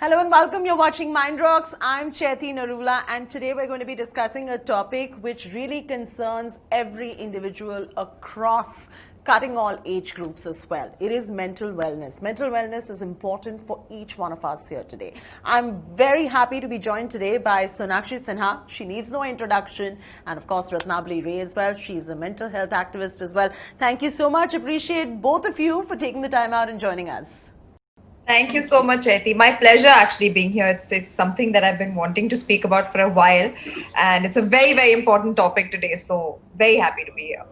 Hello and welcome. You're watching Mind Rocks. I'm Chaiti Narula, and today we're going to be discussing a topic which really concerns every individual across cutting all age groups as well. It is mental wellness. Mental wellness is important for each one of us here today. I'm very happy to be joined today by Sonakshi Sinha. She needs no introduction. And of course, Ritaboli Ray as well. She's a mental health activist as well. Thank you so much. Appreciate both of you for taking the time out and joining us. Thank you so much, Chaiti. My pleasure actually being here. It's something that I've been wanting to speak about for a while, and it's a very, very important topic today. So very happy to be here.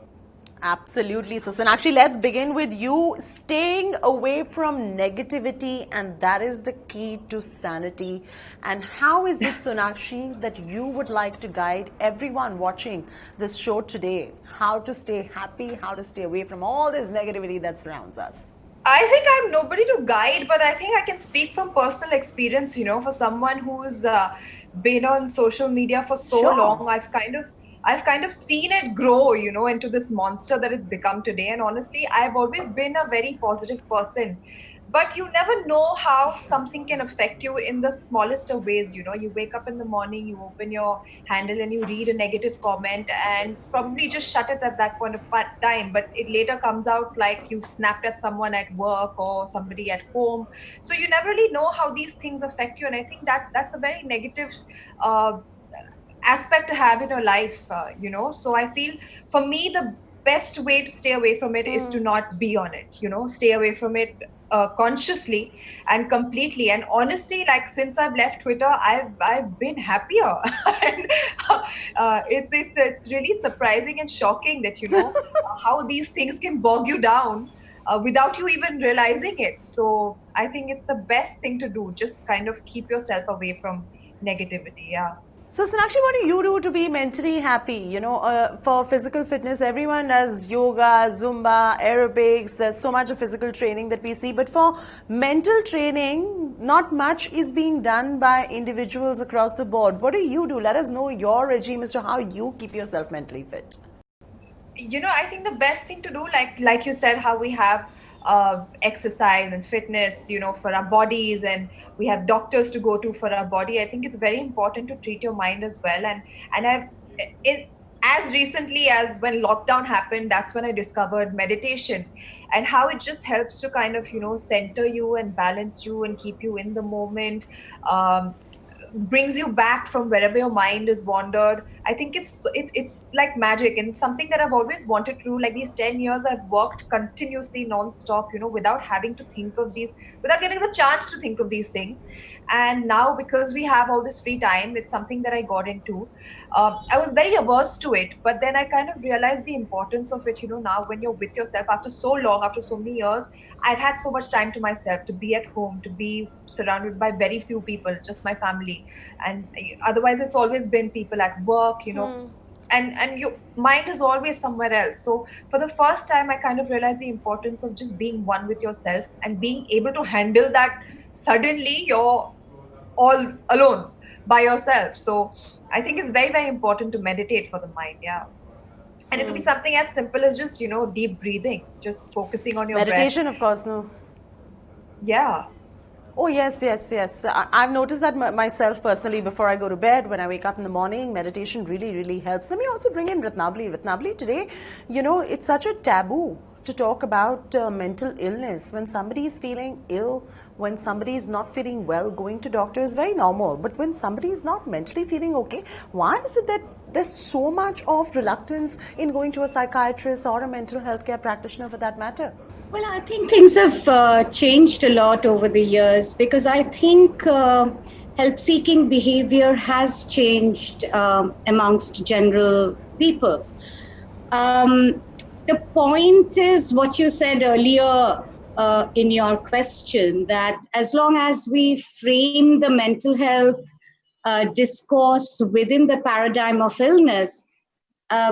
Absolutely. So, Sonakshi, let's begin with you. Staying away from negativity, and that is the key to sanity. And how is it, Sonakshi, that you would like to guide everyone watching this show today? How to stay happy, how to stay away from all this negativity that surrounds us? I think I'm nobody to guide, but I think I can speak from personal experience, for someone who's been on social media for so long. I've kind of seen it grow, into this monster that it's become today. And honestly, I've always been a very positive person. But you never know how something can affect you in the smallest of ways. You wake up in the morning, you open your handle and you read a negative comment and probably just shut it at that point of time. But it later comes out like you've snapped at someone at work or somebody at home. So you never really know how these things affect you. And I think that's a very negative aspect to have in your life, So I feel for me, the best way to stay away from it is to not be on it, stay away from it consciously and completely. And honestly, like since I've left Twitter, I've been happier. And it's really surprising and shocking that how these things can bog you down without you even realizing it. So I think it's the best thing to do. Just kind of keep yourself away from negativity. Yeah. So, Sonakshi, what do you do to be mentally happy? For physical fitness, everyone does yoga, Zumba, aerobics. There's so much of physical training that we see. But for mental training, not much is being done by individuals across the board. What do you do? Let us know your regime as to how you keep yourself mentally fit. I think the best thing to do, like you said, how we have exercise and fitness, for our bodies, and we have doctors to go to for our body. I think it's very important to treat your mind as well. And as recently as when lockdown happened, that's when I discovered meditation and how it just helps to kind of center you and balance you and keep you in the moment. Brings you back from wherever your mind is wandered. I think it's like magic, and something that I've always wanted to do. Like these 10 years I've worked continuously non-stop, without having to think of these, without getting the chance to think of these things. And now, because we have all this free time, it's something that I got into. I was very averse to it, but then I kind of realized the importance of it. Now when you're with yourself after so long, after so many years, I've had so much time to myself, to be at home, to be surrounded by very few people, just my family. And otherwise it's always been people at work, and your mind is always somewhere else. So for the first time, I kind of realized the importance of just being one with yourself and being able to handle that. Suddenly you're all alone by yourself. So I think it's very, very important to meditate for the mind. Yeah. And it could be something as simple as just, deep breathing, just focusing on your meditation, breath. Of course, no. Yeah. Oh, yes. I've noticed that myself personally before I go to bed, when I wake up in the morning, meditation really, really helps. Let me also bring in Ritaboli. Ritaboli, today, it's such a taboo to talk about mental illness. When somebody is feeling ill, when somebody is not feeling well, going to doctor is very normal. But when somebody is not mentally feeling okay, why is it that there's so much of reluctance in going to a psychiatrist or a mental health care practitioner for that matter? Well, I think things have changed a lot over the years, because I think help-seeking behavior has changed amongst general people. The point is what you said earlier in your question, that as long as we frame the mental health discourse within the paradigm of illness,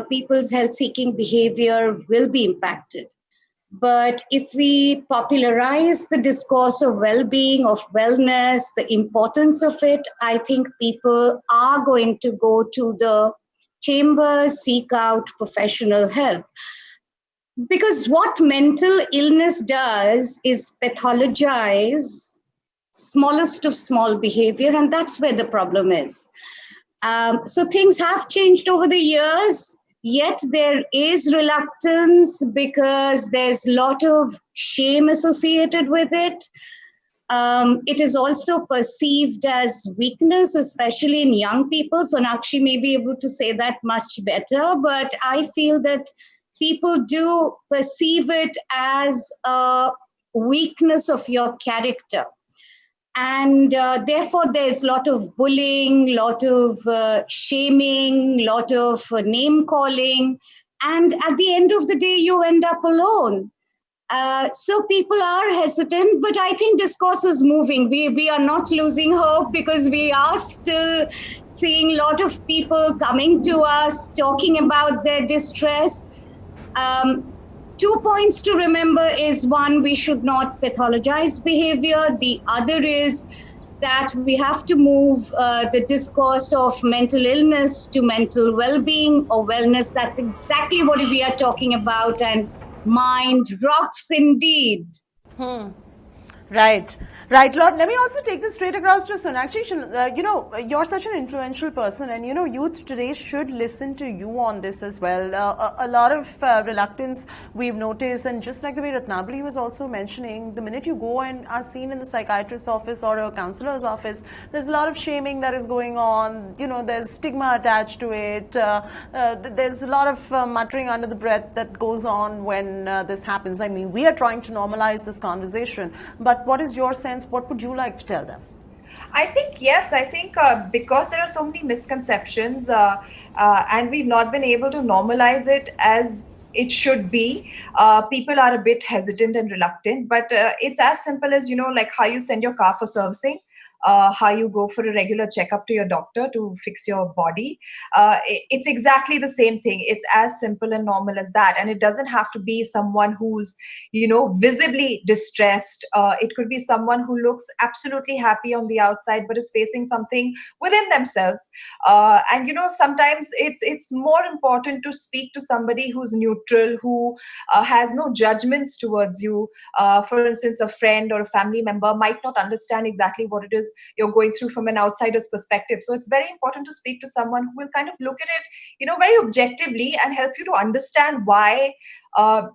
people's health-seeking behavior will be impacted. But if we popularize the discourse of well-being, of wellness, the importance of it, I think people are going to go to the chambers, seek out professional help. Because what mental illness does is pathologize smallest of small behavior, and that's where the problem is. So things have changed over the years, yet there is reluctance because there's a lot of shame associated with it. It is also perceived as weakness, especially in young people. Sonakshi may be able to say that much better, but I feel that people do perceive it as a weakness of your character. And therefore, there's a lot of bullying, lot of shaming, lot of name calling. And at the end of the day, you end up alone. So people are hesitant, but I think discourse is moving. We are not losing hope because we are still seeing a lot of people coming to us, talking about their distress. 2 points to remember is one, we should not pathologize behavior. The other is that we have to move the discourse of mental illness to mental well-being or wellness. That's exactly what we are talking about. And mind rocks indeed. Right, right, Lord. Let me also take this straight across to Sonakshi. You're such an influential person, and youth today should listen to you on this as well. A lot of reluctance we've noticed, and just like the way Ritaboli was also mentioning, the minute you go and are seen in the psychiatrist's office or a counselor's office, there's a lot of shaming that is going on. There's stigma attached to it. There's a lot of muttering under the breath that goes on when this happens. I mean, we are trying to normalize this conversation, but what is your sense? What would you like to tell them? I think, yes, because there are so many misconceptions and we've not been able to normalize it as it should be, people are a bit hesitant and reluctant, but it's as simple as, like how you send your car for servicing. How you go for a regular checkup to your doctor to fix your body. It's exactly the same thing. It's as simple and normal as that. And it doesn't have to be someone who's, visibly distressed. It could be someone who looks absolutely happy on the outside, but is facing something within themselves. And sometimes it's more important to speak to somebody who's neutral, who has no judgments towards you. For instance, a friend or a family member might not understand exactly what it is you're going through from an outsider's perspective. So it's very important to speak to someone who will kind of look at it, very objectively and help you to understand why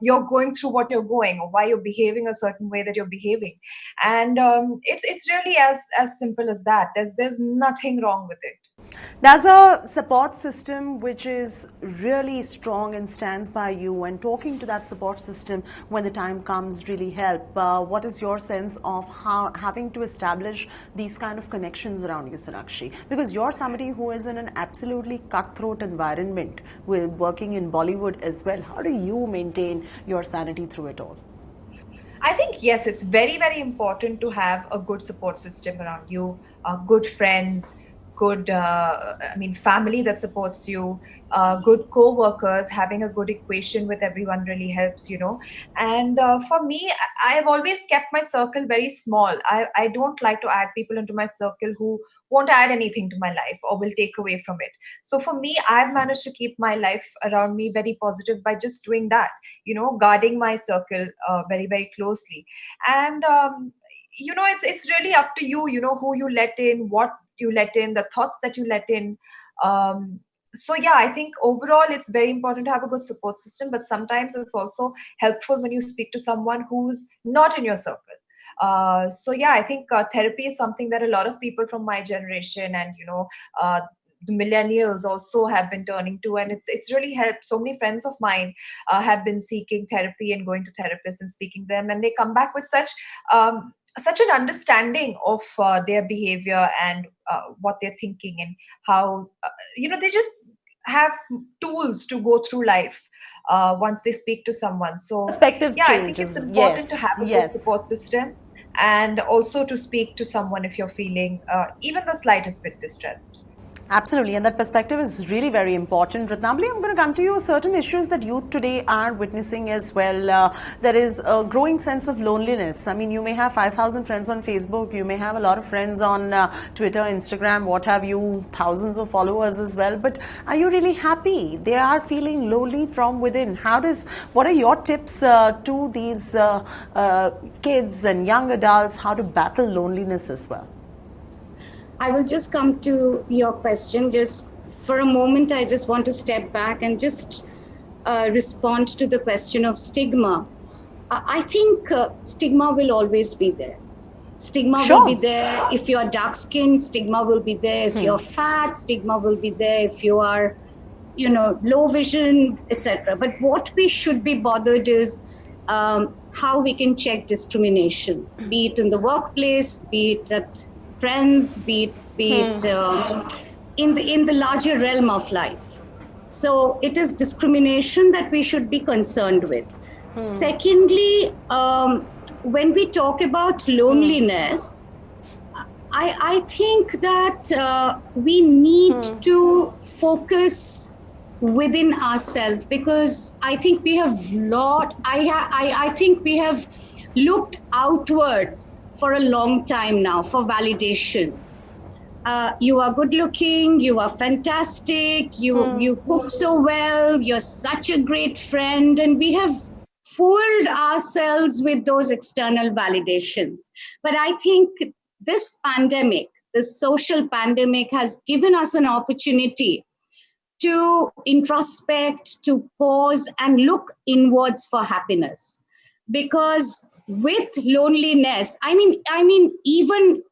you're going through what you're going, or why you're behaving a certain way that you're behaving. And it's really as simple as that. There's nothing wrong with it. Does a support system which is really strong and stands by you and talking to that support system when the time comes really help? What is your sense of how having to establish these kind of connections around you, Sonakshi? Because you're somebody who is in an absolutely cutthroat environment, with working in Bollywood as well. How do you maintain your sanity through it all? I think, yes, it's very, very important to have a good support system around you, good friends, good family that supports you, good co-workers. Having a good equation with everyone really helps. And for me, I've always kept my circle very small. I don't like to add people into my circle who won't add anything to my life or will take away from it. So for me, I've managed to keep my life around me very positive by just doing that, guarding my circle very, very closely. And it's really up to you, who you let in, what you let in, the thoughts that you let in. So yeah, I think overall it's very important to have a good support system, but sometimes it's also helpful when you speak to someone who's not in your circle. So yeah, I think therapy is something that a lot of people from my generation and the millennials also have been turning to, and it's really helped. So many friends of mine have been seeking therapy and going to therapists and speaking to them, and they come back with such an understanding of their behavior and what they're thinking, and how they just have tools to go through life once they speak to someone. So perspective yeah, changes. I think it's important to have a good support system, and also to speak to someone if you're feeling even the slightest bit distressed. Absolutely, and that perspective is really very important. Ratnabali, I'm going to come to you. Certain issues that youth today are witnessing as well. There is a growing sense of loneliness. I mean, you may have 5,000 friends on Facebook, you may have a lot of friends on Twitter, Instagram, what have you, thousands of followers as well. But are you really happy? They are feeling lonely from within. What are your tips to these kids and young adults how to battle loneliness as well? I will just come to your question. Just for a moment, I just want to step back and just respond to the question of stigma. I think stigma will always be there. Stigma will be there if you are dark skinned, stigma will be there if you're fat, stigma will be there if you are, low vision, etc. But what we should be bothered is how we can check discrimination, be it in the workplace, be it at friends, be it in the larger realm of life. So it is discrimination that we should be concerned with. Secondly, when we talk about loneliness, I think that we need to focus within ourselves, because I think we have I think we have looked outwards for a long time now for validation. You are good looking, you are fantastic, you cook so well, you're such a great friend, and we have fooled ourselves with those external validations. But I think this pandemic, this social pandemic, has given us an opportunity to introspect, to pause and look inwards for happiness. Because with loneliness, I mean, even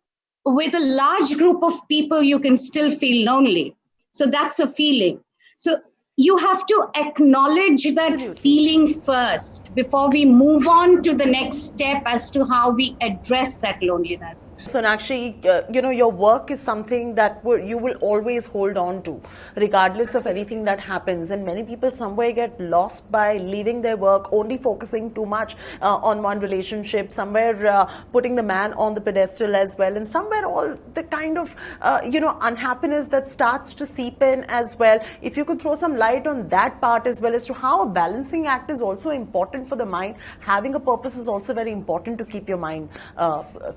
with a large group of people, you can still feel lonely. So that's a feeling. So you have to acknowledge that feeling first before we move on to the next step as to how we address that loneliness. Sonakshi, your work is something that you will always hold on to, regardless of anything that happens. And many people somewhere get lost by leaving their work, only focusing too much on one relationship, somewhere putting the man on the pedestal as well, and somewhere all the kind of, unhappiness that starts to seep in as well. If you could throw some light on that part as well, as to how a balancing act is also important for the mind. Having a purpose is also very important to keep your mind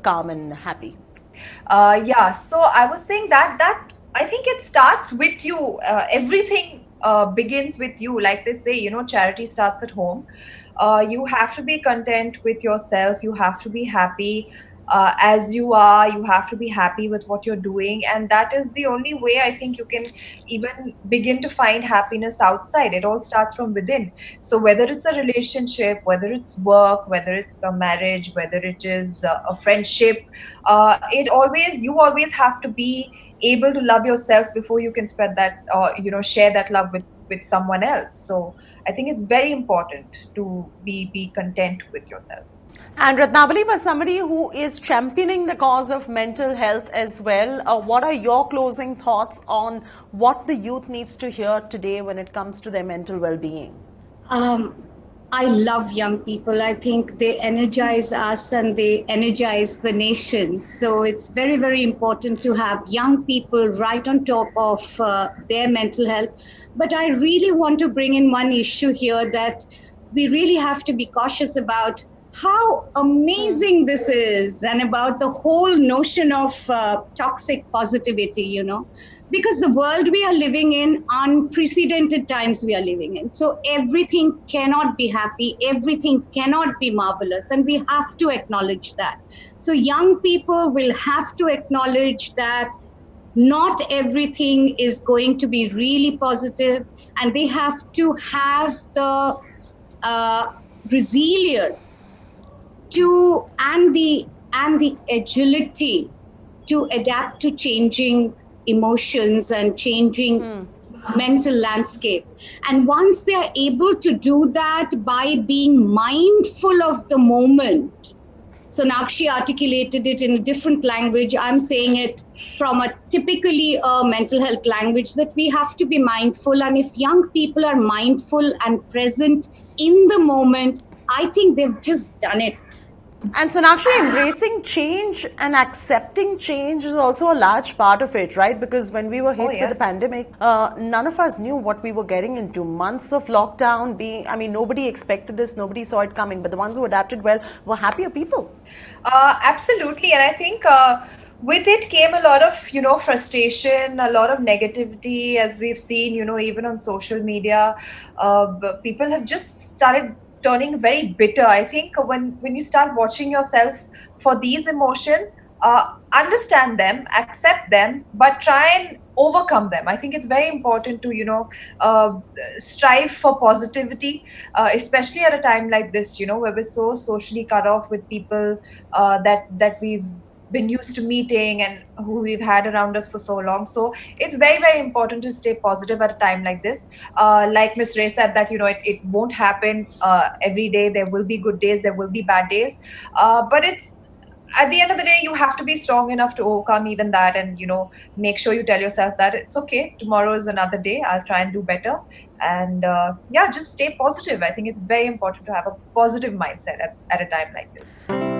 calm and happy. So I was saying that I think it starts with you. Everything begins with you. Like they say, charity starts at home. You have to be content with yourself. You have to be happy as you are. You have to be happy with what you're doing, and that is the only way I think you can even begin to find happiness outside. It all starts from within. So whether it's a relationship, whether it's work, whether it's a marriage, whether it is a friendship, you always have to be able to love yourself before you can spread that, share that love with someone else. So I think it's very important to be content with yourself. And Ratnabali, for somebody who is championing the cause of mental health as well, what are your closing thoughts on what the youth needs to hear today when it comes to their mental well-being? I love young people. I think they energize us and they energize the nation. So it's very, very important to have young people right on top of their mental health. But I really want to bring in one issue here that we really have to be cautious about how amazing this is, and about the whole notion of toxic positivity, because the world we are living in, unprecedented times we are living in. So everything cannot be happy, everything cannot be marvelous, and we have to acknowledge that. So young people will have to acknowledge that not everything is going to be really positive, and they have to have the resilience and the agility to adapt to changing emotions and changing mental landscape. And once they are able to do that by being mindful of the moment, Sonakshi articulated it in a different language. I'm saying it from a typically mental health language, that we have to be mindful. And if young people are mindful and present in the moment, I think they've just done it. And Sonakshi, embracing change and accepting change is also a large part of it, right? Because when we were hit with the yes. pandemic, none of us knew what we were getting into. Months of lockdown nobody expected this, nobody saw it coming, but the ones who adapted well were happier people. Absolutely. And I think with it came a lot of, frustration, a lot of negativity, as we've seen, even on social media. People have just started turning very bitter. I think when you start watching yourself for these emotions, understand them, accept them, but try and overcome them. I think it's very important to, uh, strive for positivity, especially at a time like this, where we're so socially cut off with people that we've been used to meeting and who we've had around us for so long. So it's very, very important to stay positive at a time like this. Like Miss Ray said, that it won't happen every day. There will be good days, there will be bad days, but it's at the end of the day, you have to be strong enough to overcome even that, and make sure you tell yourself that it's okay, tomorrow is another day, I'll try and do better. And yeah, just stay positive. I think it's very important to have a positive mindset at a time like this.